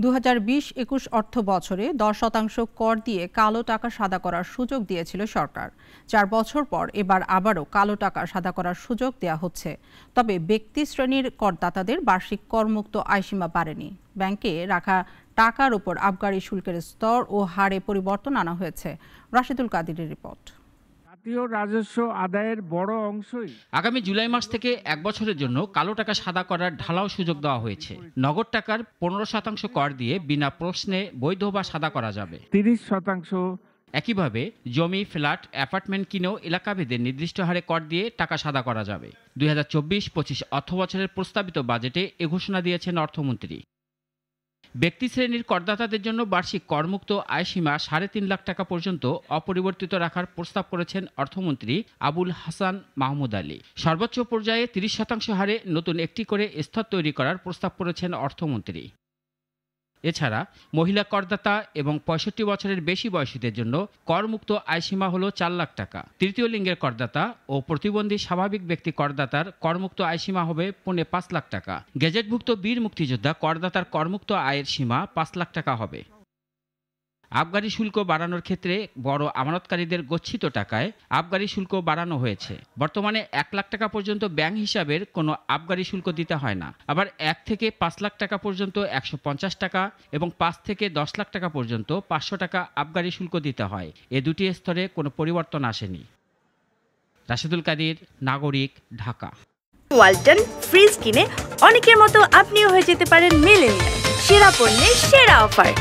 2020-21 অর্থ বছরে 10% কর দিয়ে কালো টাকা সাদা করার সুযোগ দিয়েছিল সরকার। 4 বছর পর এবার আবারও কালো টাকা সাদা করার সুযোগ দেওয়া হচ্ছে। তবে ব্যক্তি শ্রেণীর করদাতাদের বার্ষিক করমুক্ত আয়সীমা বাড়েনি। ব্যাংকে রাখা টাকার উপর আবগারি শুল্কের স্তর ও হারে পরিবর্তন আনা হয়েছে। রাশেদুল কাদিরের রিপোর্ট। জাতীয় রাজস্ব আদায়ের বড় অংশই আগামী জুলাই মাস থেকে 1 বছরের জন্য কালো টাকা সাদা করার ঢালাও সুযোগ দেওয়া হয়েছে। নগদ টাকার 15% কর দিয়ে বিনা প্রশ্নে বৈধ বা সাদা করা যাবে। 30%। একইভাবে জমি, ফ্ল্যাট, অ্যাপার্টমেন্ট কিনেও এলাকাভেদে নির্দিষ্ট হারে কর দিয়ে টাকা সাদা করা যাবে। 2024-25 অর্থ বছরের প্রস্তাবিত বাজেটে এ ঘোষণা দিয়েছেন অর্থমন্ত্রী। ব্যক্তি শ্রেণীর করদাতাদের জন্য বার্ষিক করমুক্ত আয়সীমা 3.5 লাখ টাকা পর্যন্ত অপরিবর্তিত রাখার প্রস্তাব করেছেন অর্থমন্ত্রী আবুল হাসান মাহমুদ আলী। সর্বোচ্চ পর্যায়ে 30% হারে নতুন একটি করে স্তর তৈরি করার প্রস্তাব করেছেন অর্থমন্ত্রী। এছাড়া মহিলা করদাতা এবং 65 বছরের বেশি বয়সীদের জন্য করমুক্ত আয়সীমা হল 4 লাখ টাকা। তৃতীয় লিঙ্গের করদাতা ও প্রতিবন্ধী স্বাভাবিক ব্যক্তি করদাতার করমুক্ত আয়সীমা হবে 5 লাখ টাকা। গেজেটভুক্ত বীর মুক্তিযোদ্ধা করদাতার করমুক্ত আয়ের সীমা 5 লাখ টাকা হবে। আবগারি শুল্ক বাড়ানোর ক্ষেত্রে বড় আমানতকারীদের গচ্ছিত টাকায় আবগারি শুল্ক বাড়ানো হয়েছে। বর্তমানে 1 লাখ টাকা পর্যন্ত ব্যাংক হিসাবের কোনো আবগারি শুল্ক দিতে হয় না। আবার 1 থেকে 5 লাখ টাকা পর্যন্ত 150 টাকা এবং 5 থেকে 10 লাখ টাকা পর্যন্ত 500 টাকা আবগারি শুল্ক দিতে হয়। এ দুটি স্তরে কোনো পরিবর্তন আসেনি। রাশেদুল কাদির, নাগরিক, ঢাকা। ওয়ালটন ফ্রিজ কিনে অনেকের মতো আপনিও হয়ে যেতে পারেন মিলেনিয়াল। সেরা পণ্যের সেরা অফার।